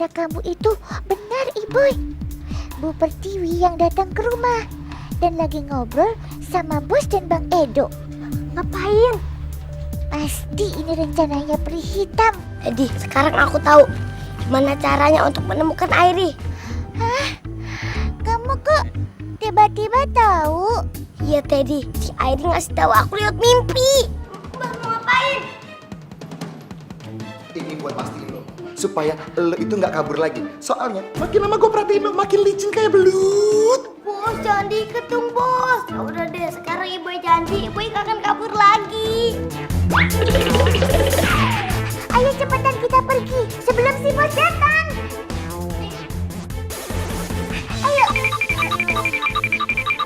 anak kamu itu benar, Iboy. Bu Pertiwi yang datang ke rumah dan lagi ngobrol sama Bos dan Bang Edo. Ngapain? Pasti ini rencananya peri hitam. Teddy, sekarang aku tahu gimana caranya untuk menemukan Airi. Hah? Kamu kok tiba-tiba tahu? Iya Teddy, si Airi ngasih tahu aku lihat mimpi. Mbak mau ngapain? Ini buat pastiin lo, supaya lo itu nggak kabur lagi. Soalnya makin lama gue perhatiin lo makin licin kayak belut. Bos, jangan diikat dong bos. Ya udah deh, sekarang ibu janji ibu gak akan kabur lagi. Ayo cepetan kita pergi sebelum si Bos datang. Ayo.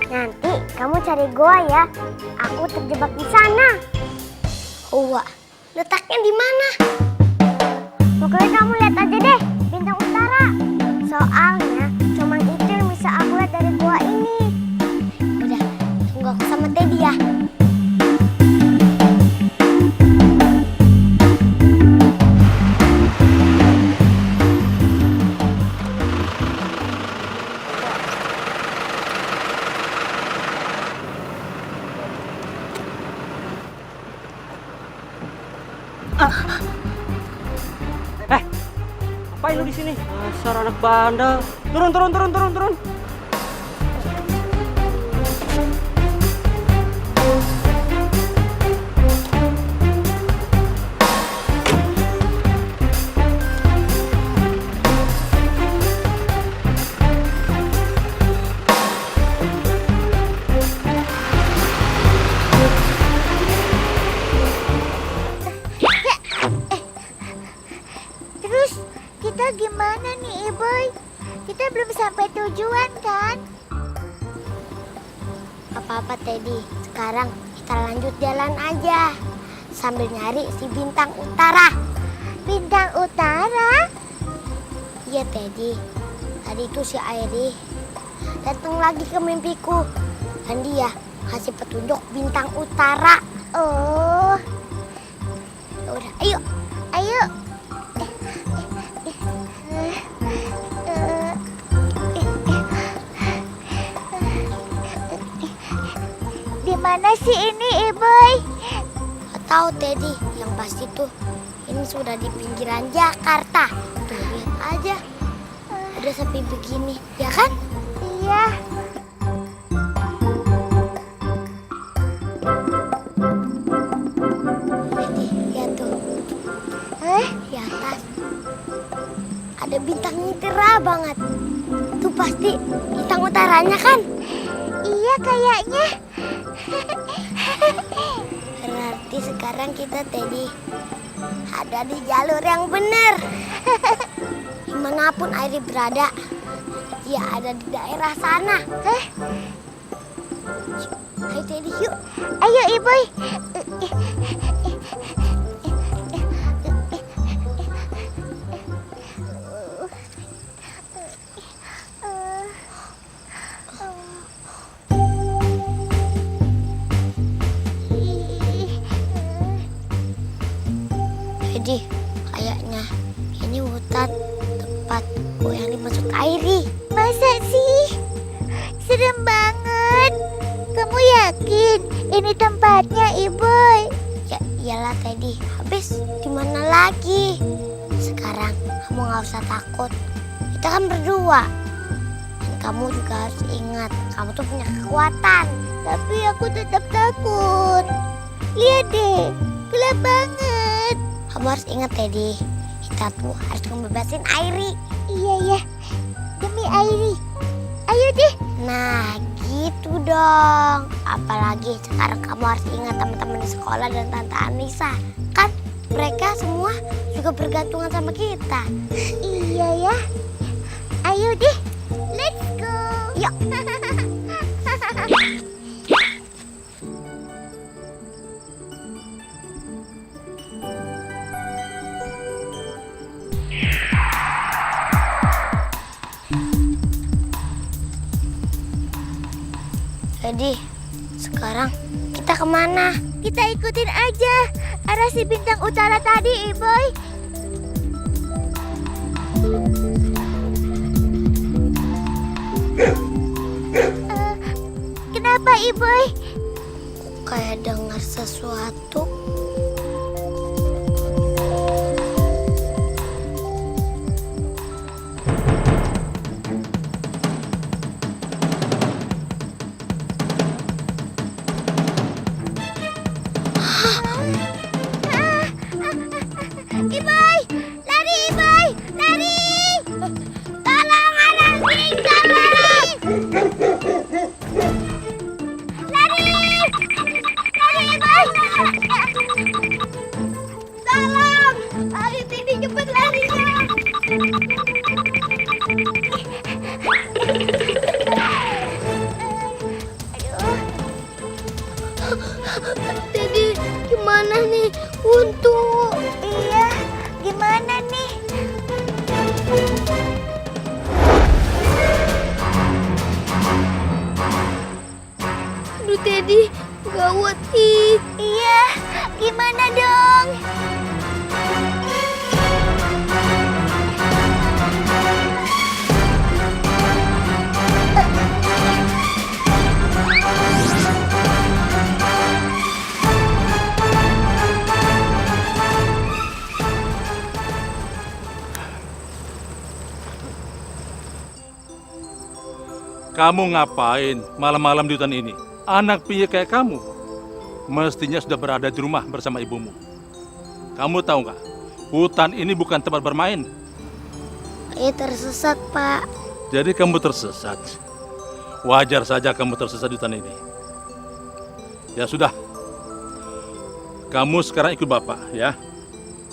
Nanti kamu cari gua ya. Aku terjebak di sana. Wah, letaknya di mana? Pokoknya kamu lihat aja deh, bintang utara. Soalnya cuma itu yang bisa aku lihat dari gua ini. Udah, tunggu aku sama Teddy ya. Ngapain lu di sini? Dasar anak bandel. Turun. Terus kita gimana nih, Iboy? Kita belum sampai tujuan kan? Apa-apa Teddy, sekarang kita lanjut jalan aja sambil nyari si bintang utara. Bintang utara? Iya Teddy, tadi itu si Airi datang lagi ke mimpiku dan dia kasih petunjuk bintang utara. Oh, Ya udah, ayo. ayo. Di mana sih ini, Iboy? Gak tahu Teddy, yang pasti tuh ini sudah di pinggiran Jakarta. Tuh lihat aja, udah sepi begini, ya kan? Iya. Teddy, lihat tuh Hah? di atas ada bintangnya cerah banget. Tuh pasti bintang utaranya kan? Iya kayaknya. Berarti sekarang kita Teddy ada di jalur yang benar. Dimanapun Airi berada, dia ada di daerah sana. Hah? Ayo Teddy, yuk. Ayo, Iboy. Teddy, kayaknya ini hutan tempat yang dimaksud Airi. Masa sih? Serem banget. Kamu yakin ini tempatnya, Iboy? Ya iyalah Teddy, habis di mana lagi? Sekarang kamu nggak usah takut. Kita kan berdua. Dan kamu juga harus ingat, kamu tuh punya kekuatan. Tapi aku tetap takut. Lihat deh, gelap banget. Kamu harus ingat Teddy, kita tuh harus ngebebasin Airi. Iya ya, demi Airi. Ayo deh. Nah gitu dong. Apalagi sekarang kamu harus ingat teman-teman di sekolah dan Tante Anissa. Kan mereka semua juga bergantungan sama kita. Iya ya. Ayo deh, let's go. Yuk. Jadi sekarang kita kemana? Kita ikutin aja arah si bintang utara tadi, Iboy. Iboy. Kayak dengar sesuatu. Iboy, lari Iboy, lari. Tolong anjing, tolong. Lari. Lari Iboy. Tolong. Ayo Teddy cepat larinya. Teddy, gimana nih? Untuk. Iya, gimana nih? Aduh Teddy, gawat ih. Iya, gimana dong? Kamu ngapain malam-malam di hutan ini? Anak piye kayak kamu? Mestinya sudah berada di rumah bersama ibumu. Kamu tahu nggak? Hutan ini bukan tempat bermain. Tersesat, Pak. Jadi kamu tersesat. Wajar saja kamu tersesat di hutan ini. Ya sudah. Kamu sekarang ikut Bapak, ya.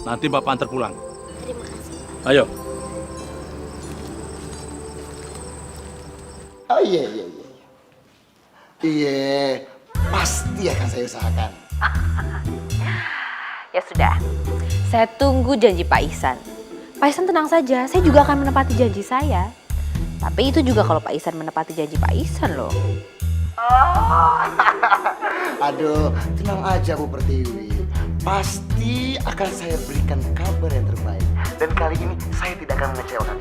Nanti Bapak antar pulang. Terima kasih, Pak. Ayo. Oh iya. Iya, pasti akan saya usahakan. Ya sudah, saya tunggu janji Pak Ihsan. Pak Ihsan tenang saja, saya juga akan menepati janji saya. Tapi itu juga kalau Pak Ihsan menepati janji Pak Ihsan loh. Aduh, tenang aja Bu Pertiwi. Pasti akan saya berikan kabar yang terbaik. Dan kali ini saya tidak akan mengecewakan.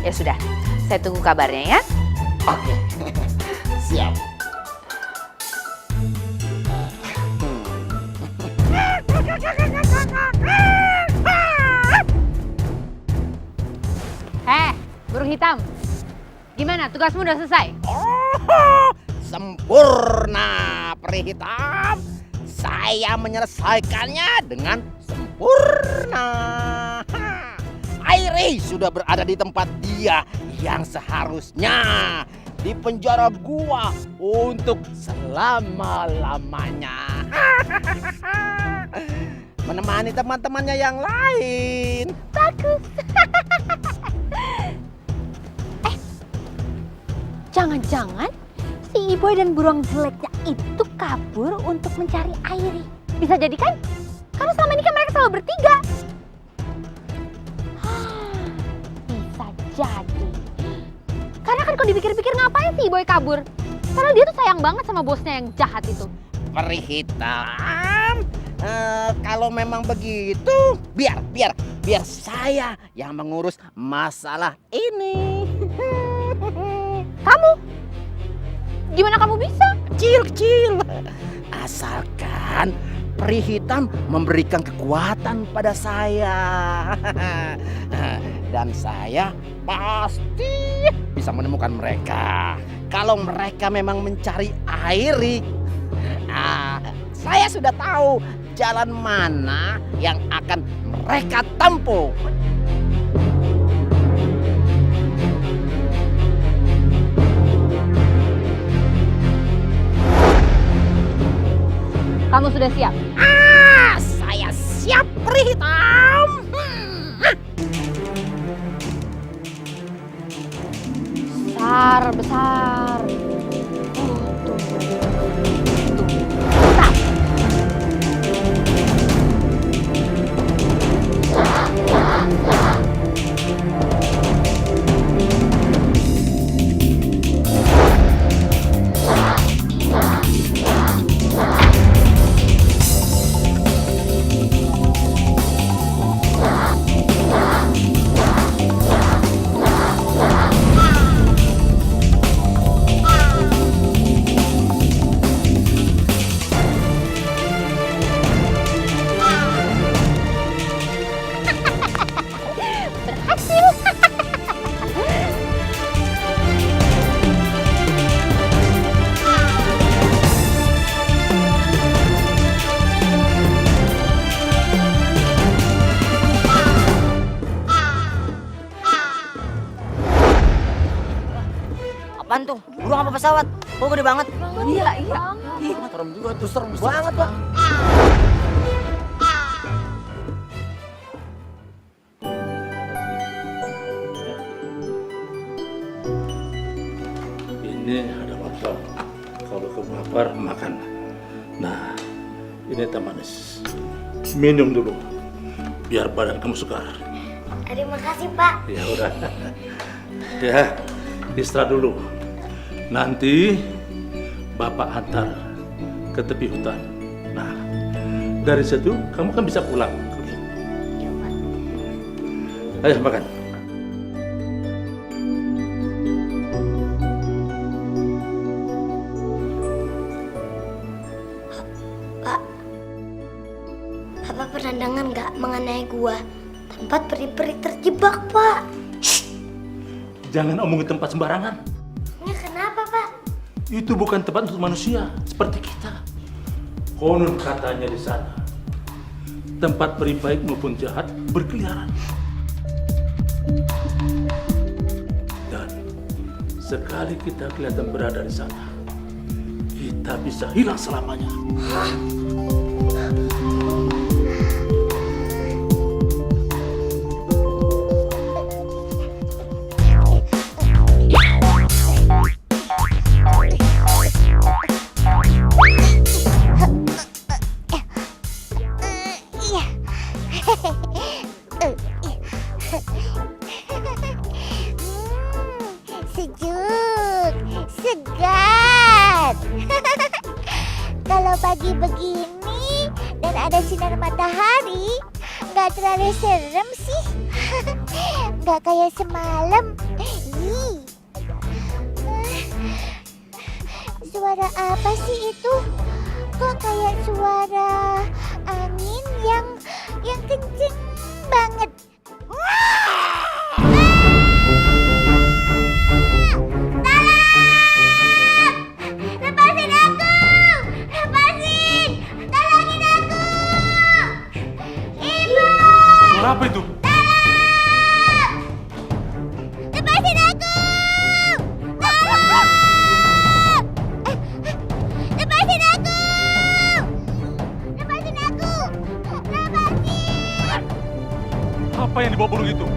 Ya sudah, saya tunggu kabarnya ya. Oke, siap. Burung hitam. Gimana, tugasmu udah selesai? Oh, sempurna, peri hitam. Saya menyelesaikannya dengan sempurna. Airi sudah berada di tempat dia yang seharusnya di penjara gua untuk selama-lamanya. Menemani teman-temannya yang lain. Bagus. Jangan-jangan si Iboy dan burung jeleknya itu kabur untuk mencari Airi. Bisa jadi kan? Karena selama ini kan mereka selalu bertiga. Bisa jadi. Karena kan kalau dipikir-pikir ngapain si Iboy kabur? Karena dia tuh sayang banget sama bosnya yang jahat itu. Peri hitam. Kalau memang begitu, biar saya yang mengurus masalah ini. Kamu? Gimana kamu bisa? Kecil. Asalkan peri hitam memberikan kekuatan pada saya. Dan saya pasti bisa menemukan mereka. Kalau mereka memang mencari Airi, saya sudah tahu jalan mana yang akan mereka tempuh. Kamu sudah siap? Saya siap, peri hitam. Besar. Apaan tuh? Burung apa pesawat? Kok gede banget? Iya. Ih, serem juga tuh, serem banget Pak. Ini ada wortel. Kalau kamu lapar, makan. Nah, ini teh manis. Minum dulu, biar badan kamu segar. Terima kasih, Pak. Ya udah. Ya, istirahat dulu. Nanti Bapak antar ke tepi hutan. Nah, dari situ kamu kan bisa pulang. Ayo makan. Bapak pernah dengar nggak mengenai gua? Tempat peri-peri terjebak, Pak. Jangan omongin tempat sembarangan. Ini kenapa, Pak? Itu bukan tempat untuk manusia seperti kita. Konon katanya di sana tempat peri baik maupun jahat berkeliaran. Dan sekali kita kelihatan berada di sana, kita bisa hilang selamanya. Sejuk, segar. Kalau pagi begini dan ada sinar matahari, nggak terlalu serem sih. Nggak kayak semalam. Ih. Suara apa sih itu? Kok kayak suara angin yang kenceng banget. Lepasin aku! Lepasin! Tolongin aku! Ibu! Suara apa itu? Lepasin aku! Tolong! Lepasin aku! Lepasin aku! Lepasin! Apa yang dibawa burung itu?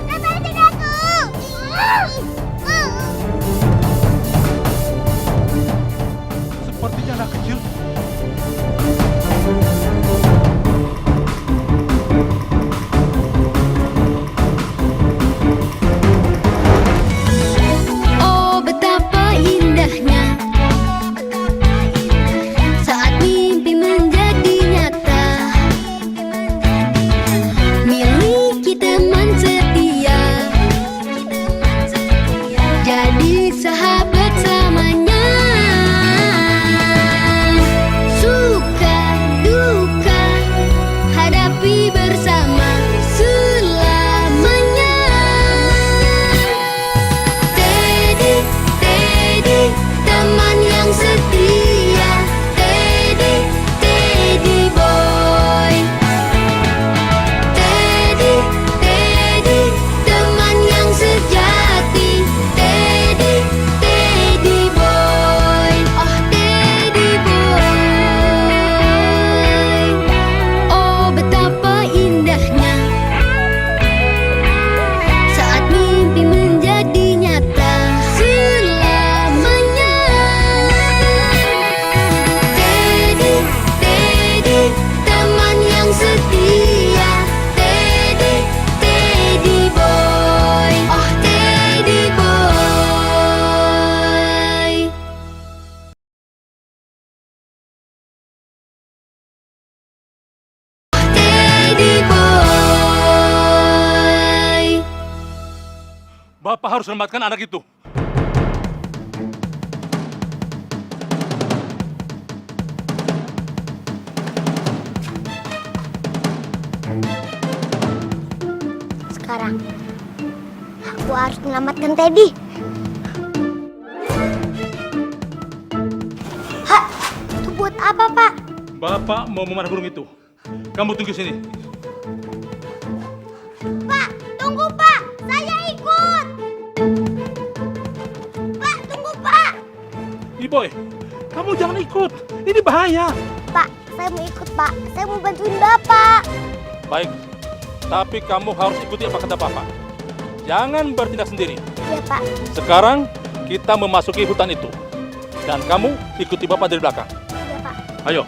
Lepasin aku! Sepertinya anak kecil. Oh betapa indahnya saat mimpi menjadi nyata, miliki teman setia, jadi sahabat selamanya. Suka duka hadapi bersama selamanya. Teddy, Teddy, teman yang setia. Teddy, Teddy boy. Teddy, Teddy, teman yang sejati. Teddy, Teddy boy. Oh Teddy boy. Oh betapa indahnya saat mimpi menjadi nyata selamanya. Teddy, Teddy, teman yang setia. Teddy, Teddy boy. Oh Teddy boy. Teddy boy. Bapak harus selamatkan anak itu. Sekarang aku harus menyelamatkan Teddy. Hah, itu buat apa, Pak? Bapak mau memanah burung itu. Kamu tunggu sini. Boy, kamu jangan ikut. Ini bahaya. Pak, saya mau ikut, Pak. Saya mau bantuin Bapak. Baik, tapi kamu harus ikuti apa kata Bapak. Jangan bertindak sendiri. Iya, Pak. Sekarang kita memasuki hutan itu. Dan kamu ikuti Bapak dari belakang. Iya, Pak. Ayo.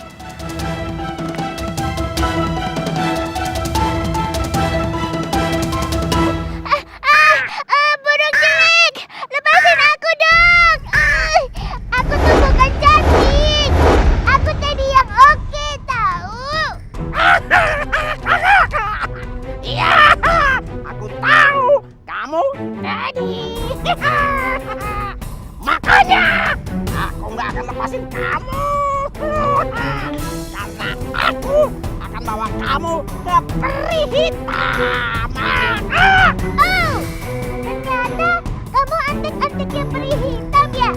Burung jelek, lepasin aku dong. Aku tuh bukan cacing. Aku tadi yang oke tahu. Iya, aku tahu kamu Teddy. Makanya aku nggak akan lepasin kamu. Karena aku akan bawa kamu ke peri hitam. Oh, ternyata kamu antek-anteknya peri hitam ya?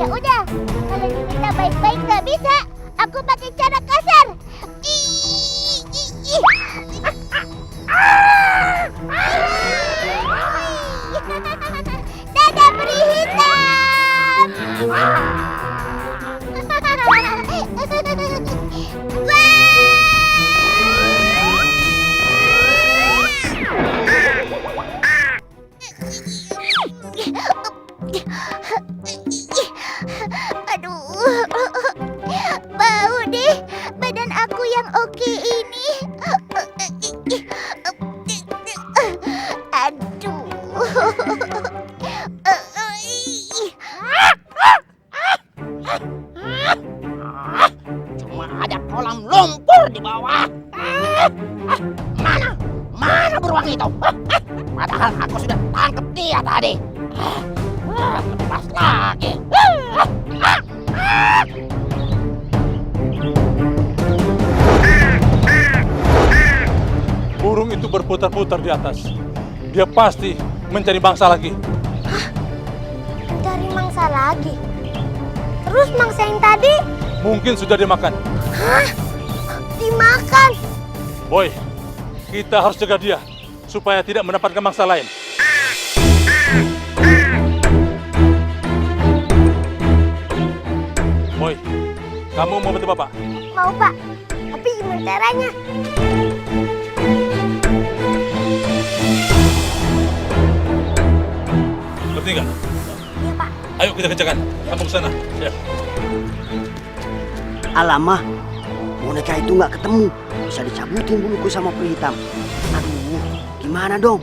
Ya udah, kalau diminta baik-baik nggak bisa. Aku pakai cara kasar. Dadah peri hitam. Aduh, bau deh badan aku yang oke ini. Aduh. Cuma ada kolam lumpur di bawah. Mana beruang itu? Padahal aku sudah tangkap dia tadi. Lepas lagi. Burung itu berputar-putar di atas. Dia pasti mencari mangsa lagi. Cari mangsa lagi. Terus mangsa yang tadi Mungkin sudah dimakan. dimakan. Boy, kita harus jaga dia supaya tidak mendapatkan mangsa lain. Boy, kamu mau bantu Bapak? Mau, Pak. Tapi gimana caranya? Ngerti nggak? Iya, Pak. Ayo kita kejakan. Kamu ke sana. Ya. Alamah, boneka itu nggak ketemu. Bisa dicabutin buluku sama peri hitam. Aduh, gimana dong?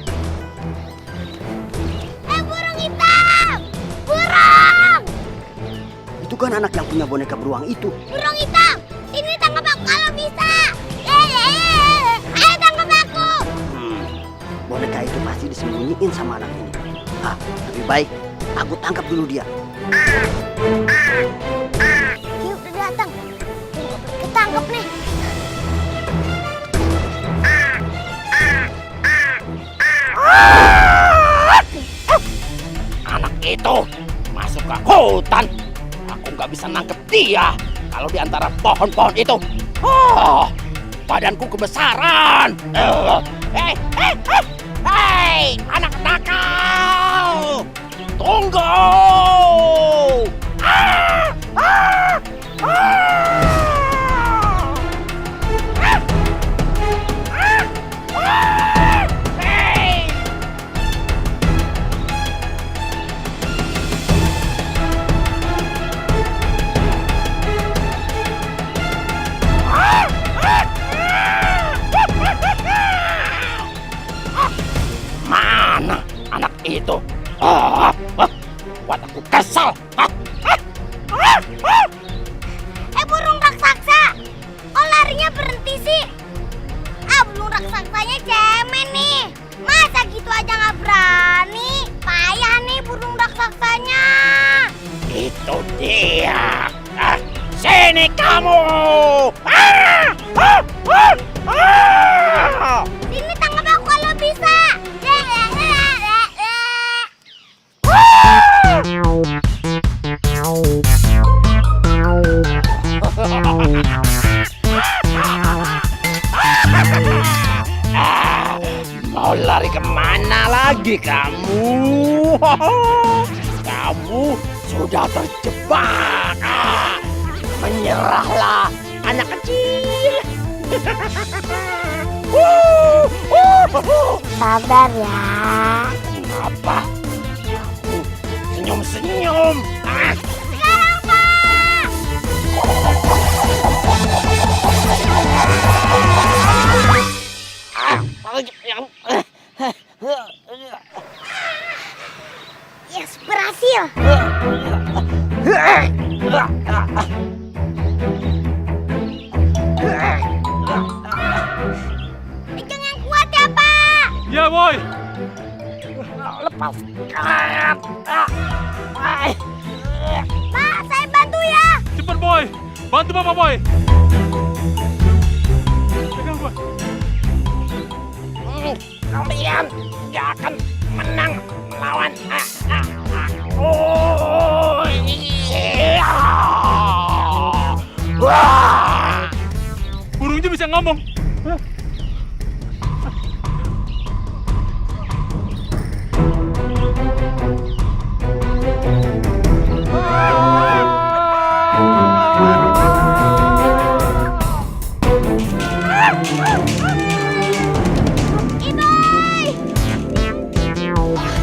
Burung hitam! Burung! Itu kan anak yang punya boneka beruang itu. Burung hitam! Ini tangkap aku kalau bisa! Ayo tangkap aku! Boneka itu pasti disembunyiin sama anak ini. Lebih baik aku tangkap dulu dia. Dia udah datang. Ketangkep nih. Anak itu masuk ke hutan. Aku nggak bisa nangkep dia kalau di antara pohon-pohon itu. Badanku kebesaran. Hei, anak nakal! Tunggu! Hei! Mana anak itu? Buat aku kesal. Burung raksasa! Kok larinya berhenti sih? Burung raksasanya cemen nih. Masa gitu aja nggak berani? Payah nih burung raksasanya. Itu dia. Sini kamu. Sini tangkap aku kalau bisa. Mau lari kemana lagi kamu? Kamu sudah terjebak. Menyerahlah, anak kecil. Sabar ya. Apa? Senyum-senyum. Sekarang, Pak! Yes, berhasil. Pegang yang kuat ya, Pak! Ya, boy. Lepaskan. Pak, saya bantu ya! Cepat, boy. Bantu Bapak, boy. Pegang, boy. Kalian tidak akan menang melawan aku. Burungnya bisa ngomong.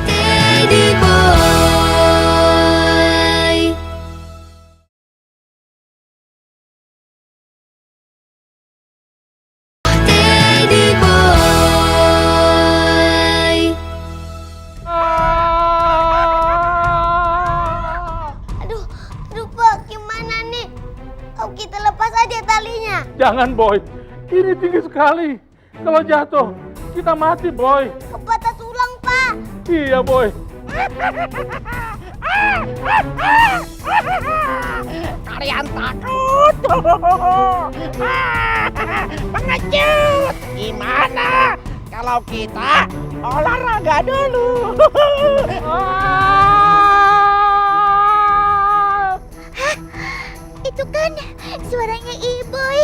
Teddy boy. Teddy boy. Aduh, Pak, gimana nih? Oh, kita lepas aja talinya. Jangan, boy. Ini tinggi sekali. Kalau jatuh, kita mati, boy. Kebatas tulang, Pak. Iya, boy. Kalian takut? Pengecut! Gimana kalau kita olahraga dulu? Itu kan suaranya Iboy.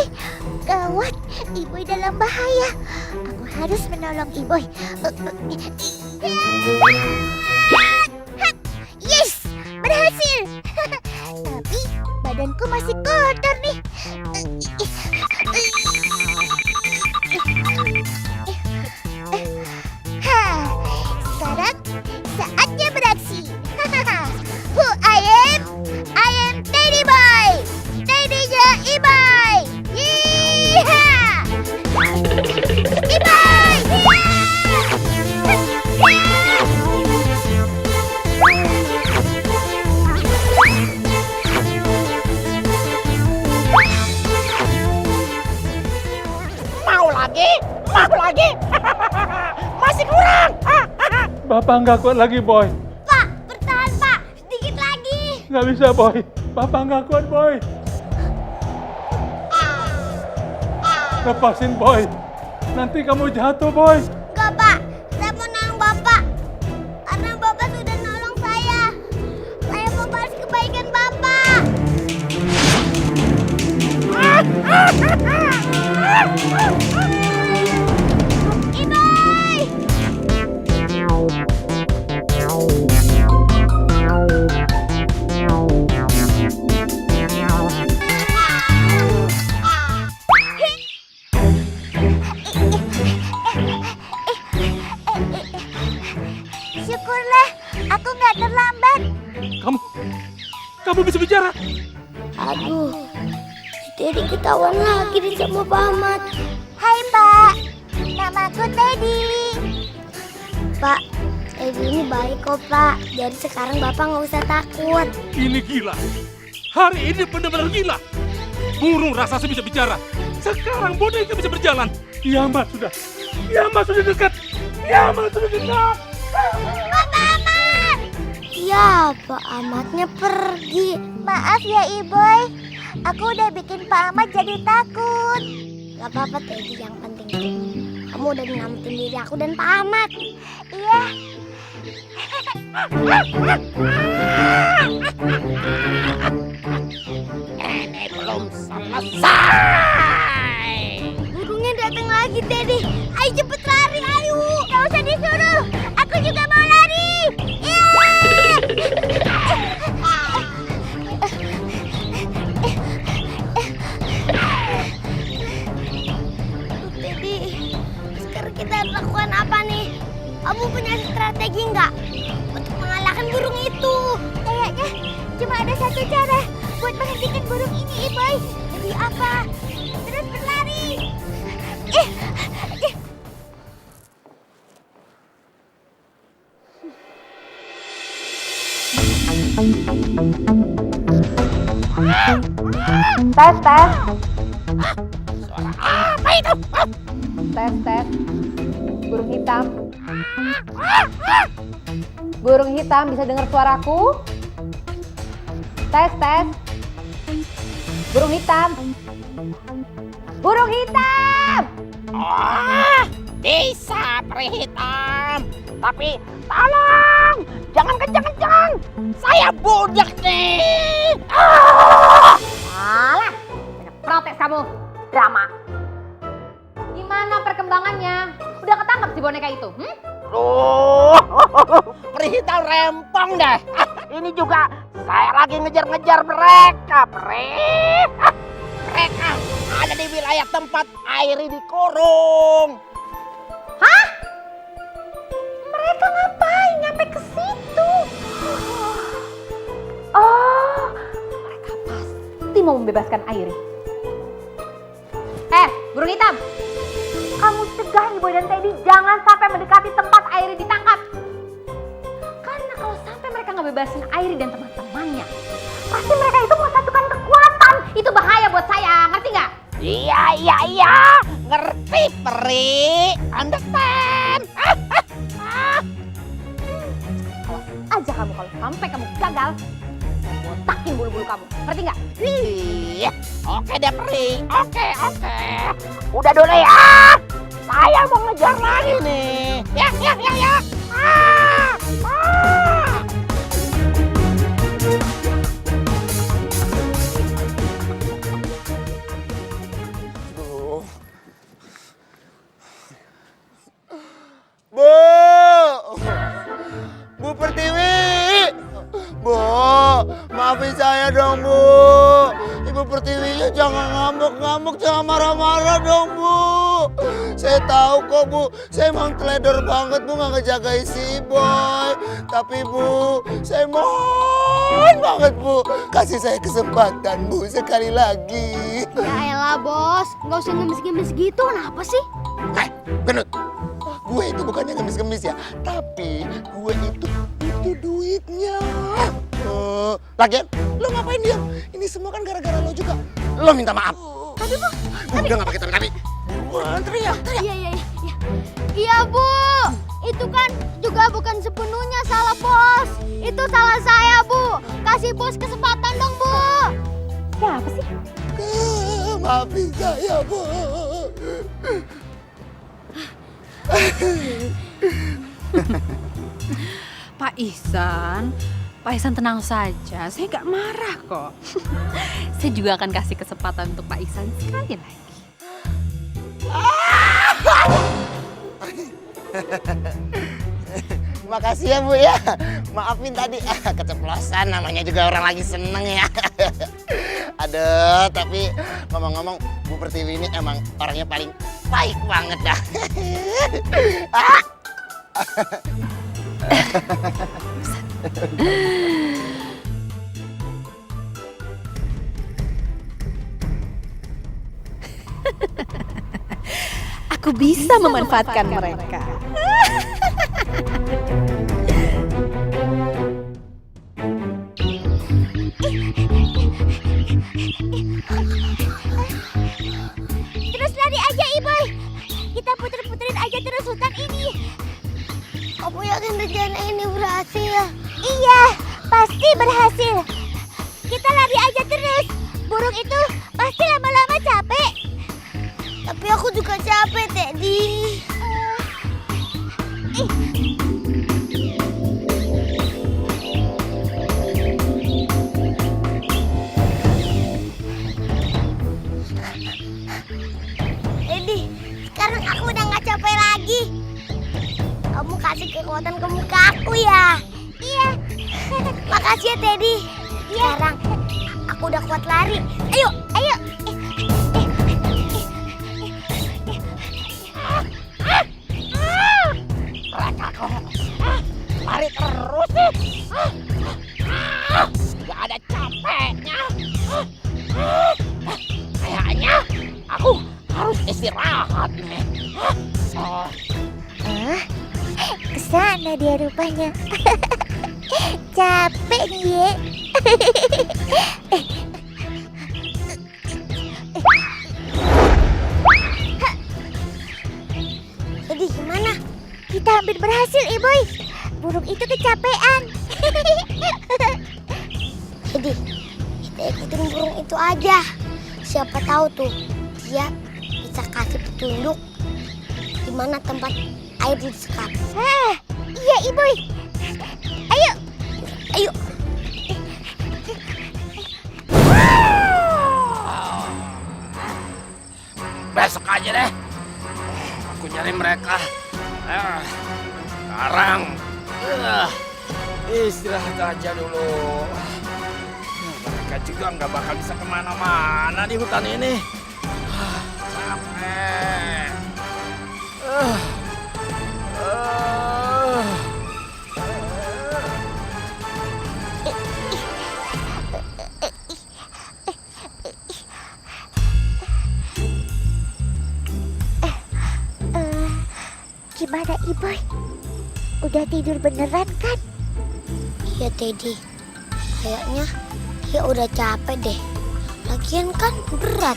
Gawat, Iboy dalam bahaya. Aku harus menolong Iboy. Yes, berhasil. Tapi badanku masih kotor nih. Sekarang saatnya beraksi. Who I am? I am Teddy Boy. Teddy-nya Iboy. Yeehaw! Iboy! Mau lagi? Mau lagi? Masih kurang. Bapak nggak kuat lagi, boy. Pak, bertahan Pak. Sedikit lagi. Nggak bisa, boy. Bapak nggak kuat, boy. Lepasin, boy. Nanti kamu jatuh, boy. Enggak Pak, saya mau nolong Bapak. Karena Bapak sudah nolong saya. Saya mau balas kebaikan Bapak. Iboy! Syukurlah, aku nggak terlambat. Kamu bisa bicara. Aduh, Teddy ketahuan lagi di sama Pak Ahmad. Hai Pak, namaku Teddy. Pak, Teddy ini baik kok, Pak. Jadi sekarang Bapak nggak usah takut. Ini gila. Hari ini benar-benar gila. Burung raksasa bisa bicara. Sekarang boneka bisa berjalan. Kiamat sudah. Kiamat sudah dekat. Kiamat sudah dekat. Bapak Ahmad. Ya, Pak Ahmadnya pergi. Maaf ya Iboy, aku udah bikin Pak Ahmad jadi takut. Gak apa-apa, Teddy. Yang penting kamu udah nyelamatin diri aku dan Pak Ahmad. Iya. Ini belum selesai. Burungnya datang lagi Teddy. Ayo cepet lari, ayo. Gak usah disuruh, aku juga mau lari. Iya. saya harus lakukan apa nih? Kamu punya strategi nggak untuk mengalahkan burung itu? Kayaknya cuma ada satu cara buat menghentikan burung ini, Iboy. Jadi apa? Terus berlari. Tes, tes. Apa itu? Tes, tes. Burung hitam. Burung hitam bisa dengar suaraku? Tes, tes. Burung hitam. Burung hitam. Oh, bisa peri hitam. Tapi tolong, jangan kencang-kencang. Saya budak nih. Alah, banyak protes kamu. Drama. Gimana perkembangannya? Udah ketangkap si boneka itu? Peri hitam rempong deh. Ini juga saya lagi ngejar-ngejar mereka, Peri. Mereka ada di wilayah tempat Airi dikurung. Hah? Mereka ngapain nyampe ke situ? Oh, mereka pasti mau membebaskan Airi. Burung hitam, kamu cegah Iboy dan Teddy jangan sampai mendekati tempat Airi ditangkap. Karena kalau sampai mereka ngebebasin Airi dan teman-temannya, pasti mereka itu mensatukan kekuatan. Itu bahaya buat saya, ngerti nggak? Iya. Ngerti, Peri. Understand. Aja kamu kalau sampai kamu gagal, botakin bulu-bulu kamu, ngerti nggak? Iya. Oke deh, Peri. Oke. Udah dulu ya. Saya mau ngejar lagi nih. Ya. Bu Pertiwi, Bu, maafin saya dong, Bu. Ibu Pertiwinya jangan ngamuk-ngamuk, jangan marah-marah dong, Bu. Saya tahu kok, Bu, saya emang teledor banget, Bu, nggak ngejagain si Boy. Tapi, Bu, saya mohon banget, Bu, kasih saya kesempatan, Bu, sekali lagi. Ya elah, Bos. Nggak usah ngemis-ngemis gitu. Kenapa sih? Gendut, gue itu bukannya ngemis-ngemis ya, tapi gue itu butuh duitnya. Lagian, lo ngapain diam? Ini semua kan gara-gara lo juga. Lo minta maaf. Tapi, Bu. Udah nggak pakai tapi. Buruan, teriak. Iya, Bu. Itu kan juga bukan sepenuhnya salah Bos. Itu salah saya, Bu. Kasih Bos kesempatan dong, Bu. Siapa sih? Maafin saya, Bu. Pak Ihsan tenang saja, saya gak marah kok. Saya juga akan kasih kesempatan untuk Pak Ihsan sekali lagi. Makasih ya, Bu ya. Maafin tadi keceplosan, namanya juga orang lagi seneng ya. Aduh, tapi ngomong-ngomong, Bu Pertiwi ini emang orangnya paling baik banget dah. Aku bisa memanfaatkan mereka. Terus lari aja, Iboy. Kita puter-puterin aja terus hutan ini. Kamu yakin rencana ini berhasil? Iya, pasti berhasil. Kita lari aja terus. Burung itu pasti lama-lama capek. Tapi aku juga capek, Teddy. Teddy, sekarang aku udah gak capek lagi. Kamu kasih kekuatan ke muka aku ya? Iya. Makasih ya, Teddy. Sekarang aku udah kuat lari. Ayo. lari terus sih? Gak ada capeknya. Kayaknya aku harus istirahat nih. Kesana dia rupanya. Capek dia. Jadi gimana? Kita hampir berhasil, Iboy. Burung itu kecapean. Jadi kita ikutin burung itu aja. Siapa tahu tuh dia bisa kasih petunjuk di mana tempat air disekap. Iya, Iboy. Ayo. Ayo. Besok aja deh. Aku nyari mereka. Sekarang istirahat aja dulu. Mereka juga nggak bakal bisa kemana-mana di hutan ini. Capek. Gimana, Iboy? Udah tidur beneran kan? Iya, Teddy. Kayaknya dia udah capek deh. Lagian kan berat.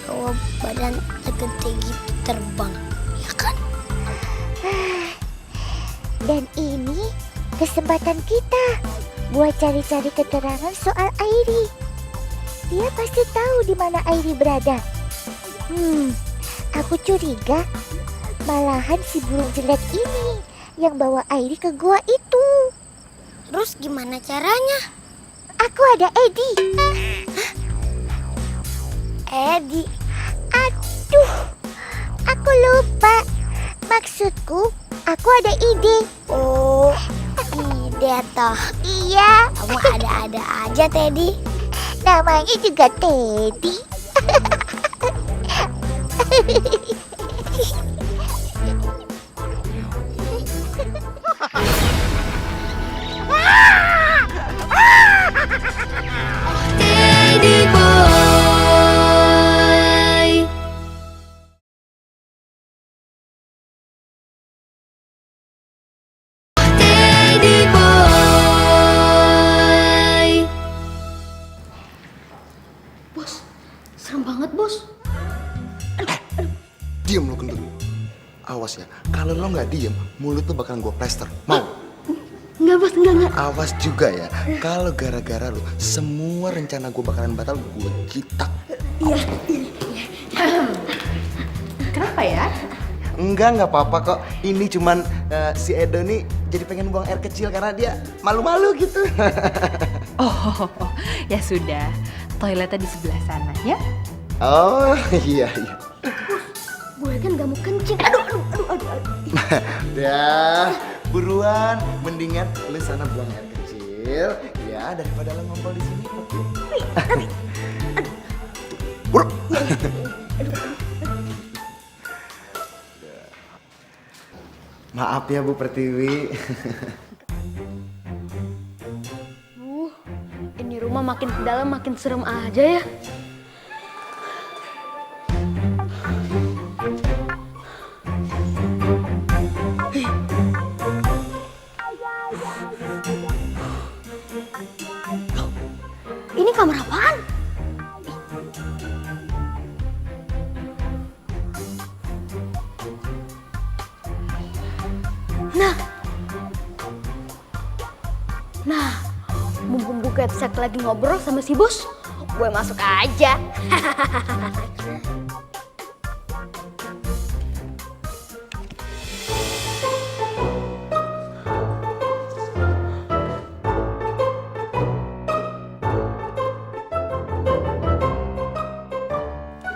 Bawa badan segede gitu terbang. Ya kan? Dan ini kesempatan kita buat cari-cari keterangan soal Airi. Dia pasti tahu di mana Airi berada. Aku curiga malahan si burung jelek ini yang bawa Airi ke gua itu. Terus gimana caranya? Aku ada Edi. Edi. Aduh, aku lupa. Maksudku, aku ada ide. Oh, ide toh. Iya. Kamu ada-ada aja, Teddy. Namanya juga Teddy. Teddy boy. Teddy boy. Bos, serem banget, Bos. Diam lo kentut. Awas ya, kalau lo nggak diem, mulut lo bakalan gue plester. Mau? Enggak, Bos, enggak. Awas juga ya, kalau gara-gara lo, semua rencana gue bakalan batal, gue citak. Kenapa ya? Nggak apa-apa kok. Ini cuman si Edo nih jadi pengen buang air kecil karena dia malu-malu gitu. Oh, ya sudah. Toiletnya di sebelah sana, ya? Oh, iya. Gue kan gak mau kencing. Aduh. Ya, buruan. Mendingan lu sana buang air kecil, ya daripada lu ngompol di sini. Buru. Maaf ya Bu Pertiwi. Ini rumah makin ke dalam makin serem aja ya. Ini kamar apaan? Nah, mumpung Bu Kepsek lagi ngobrol sama si bos, gue masuk aja.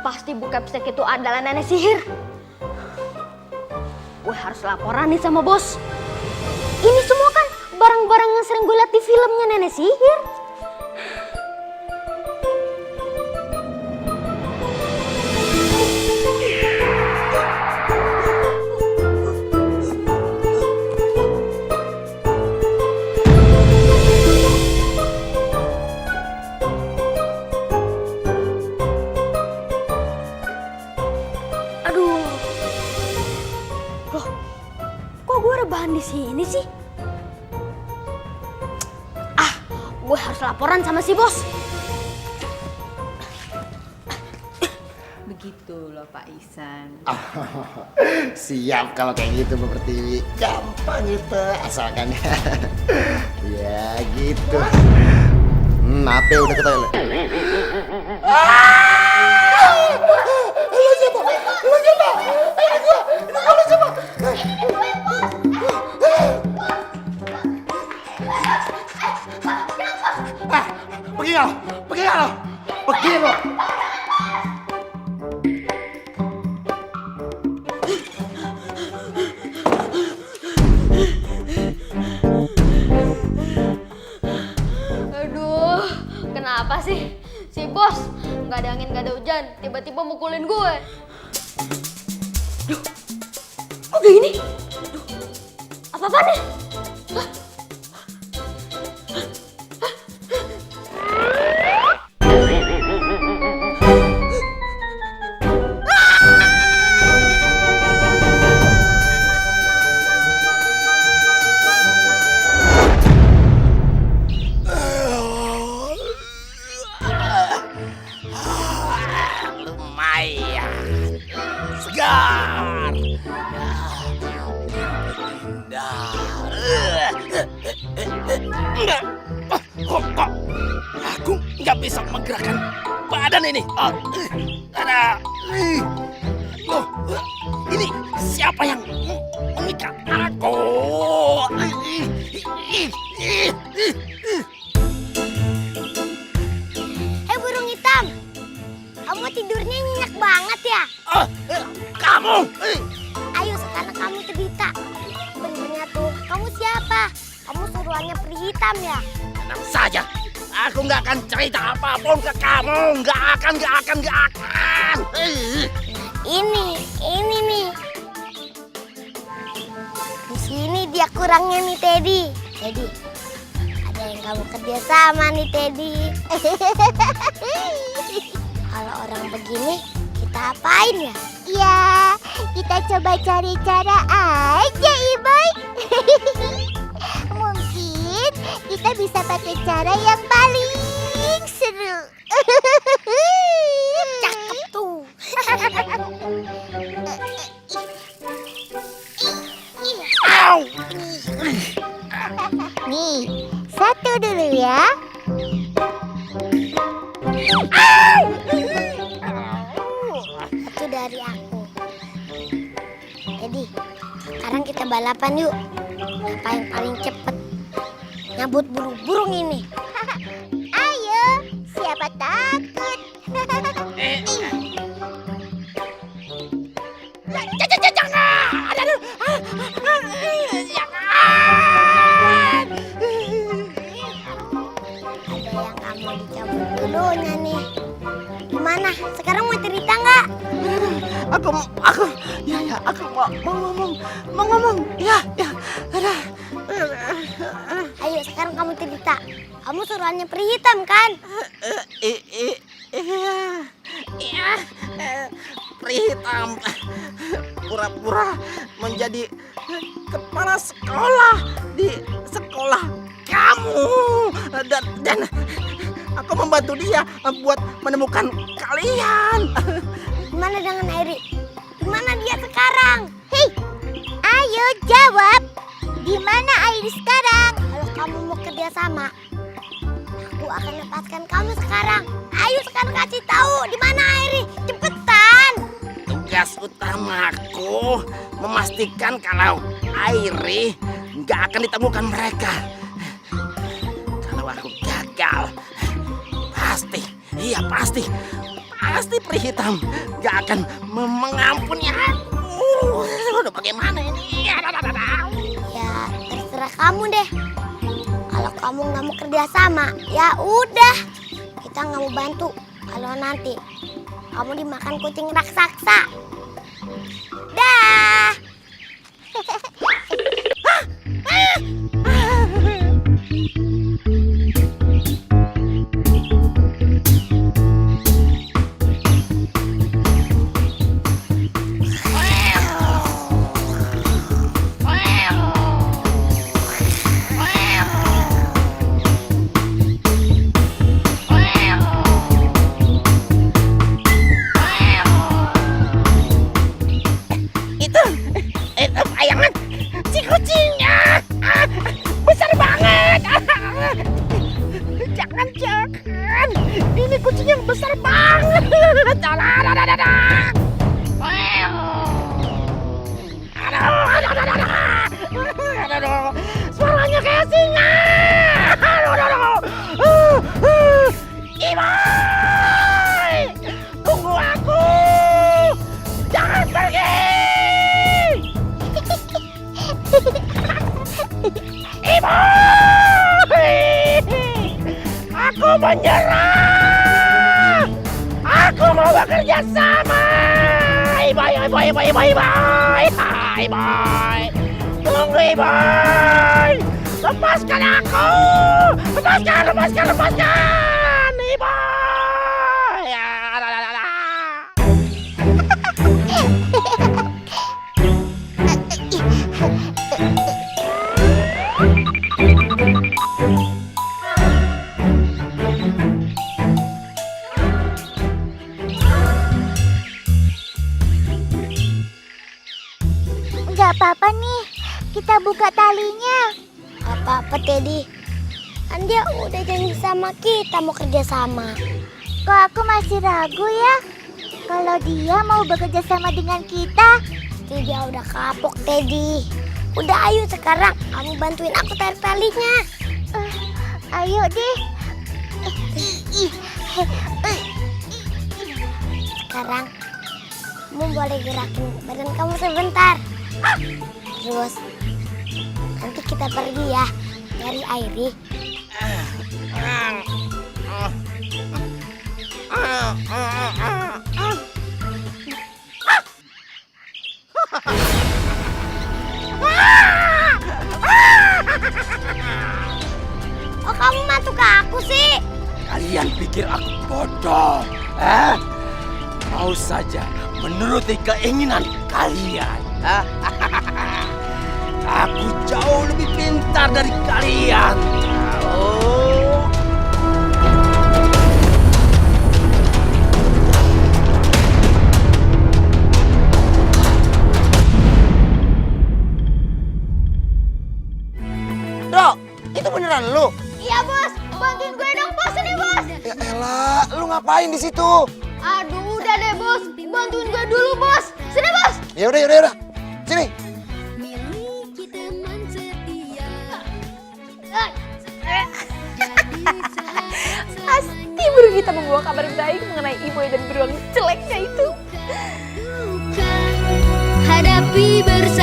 Pasti Bu Kepsek itu adalah nenek sihir. Gue harus laporan nih sama bos. Ini semua kan barang-barang yang sering gue lihat di filmnya nenek sihir. rebahan di sini sih? Ah, gue harus laporan sama si bos. Begitu loh Pak Ihsan. Siap kalau kayak gitu Bu Pertiwi. Gampang itu asalkan. Ya gitu. Apa udah ke toilet? Lu siapa? Lu siapa? Ini gua. Ini lu siapa? Pergi lo. Pergi lo. Pergi lo. Aduh, kenapa sih? Si bos nggak ada angin nggak ada hujan, tiba-tiba mukulin gue. Kok kayak gini? Apa-apaan nih? Lumayan segar. Kok aku nggak bisa menggerakkan badan ini? Ada. Loh, ini siapa yang mengikat aku? Burung hitam, kamu tidurnya nyenyak banget ya? Kamu? Ayo sekarang kamu cerita. Sebenarnya tuh kamu siapa? Kamu suruhannya peri hitam ya? Tenang saja, aku nggak akan cerita apapun ke kamu. Nggak akan. Ini nih. Di sini dia kurangnya nih Teddy. Teddy, ada yang kamu kerja sama nih Teddy. Kalau orang begini, kita apain ya? Ya, kita coba cari cara aja, Iboy. Mungkin kita bisa pakai cara yang paling seru. Cakep tuh. Nih, satu dulu ya. Itu dari aku. Jadi, sekarang kita balapan yuk. Siapa yang paling cepet nyabut burung-burung ini? Ayo, siapa takut? Ada yang kamu dicabut dulunya nih. Gimana? Sekarang mau cerita nggak? Aku mau ngomong. Ya. Ada. Ayo sekarang kamu cerita. Kamu suruhannya peri hitam kan? Iya. Peri hitam pura-pura menjadi kepala sekolah di sekolah kamu dan aku membantu dia buat menemukan kalian. Gimana dengan Airi? Gimana dia sekarang? Hei, ayo jawab. Di mana Airi sekarang? Kalau kamu mau kerja sama, aku akan lepaskan kamu sekarang. Ayo sekarang kasih tahu di mana Airi. Cepetan. Tugas utamaku memastikan kalau Airi nggak akan ditemukan mereka. Kalau aku gagal, pasti peri hitam nggak akan mengampuni aku. Udah bagaimana ini? Ya terserah kamu deh. Kalau kamu nggak mau kerja sama, ya udah. Kita nggak mau bantu. Kalau nanti kamu dimakan kucing raksasa. Dah. menyerah. Aku mau bekerja sama. Iboy. Tunggu Iboy. Lepaskan aku. Lepaskan. Iboy. Nggak apa-apa nih, kita buka talinya. Gak apa-apa Teddy. Kan dia udah janji sama kita mau kerja sama. Kok aku masih ragu ya? Kalau dia mau bekerja sama dengan kita. Pasti dia udah kapok Teddy. Udah ayo sekarang kamu bantuin aku tarik talinya. Ayo deh. Sekarang kamu boleh gerakin badan kamu sebentar. Terus nanti kita pergi ya dari Airi. Oh kamu mantu ke aku sih? Kalian pikir aku bodoh? Mau saja menuruti keinginan kalian. Aku jauh lebih pintar dari kalian. Oh. Bro, itu beneran lu? Iya bos, bantuin gue dong bos ini bos. Ya elah, lu ngapain di situ? Aduh udah deh bos, bantuin gue dulu bos. Sini bos. Ya udah. Sini. Pasti baru kita membawa kabar baik mengenai Iboy dan beruang jeleknya itu. hadapi bersama.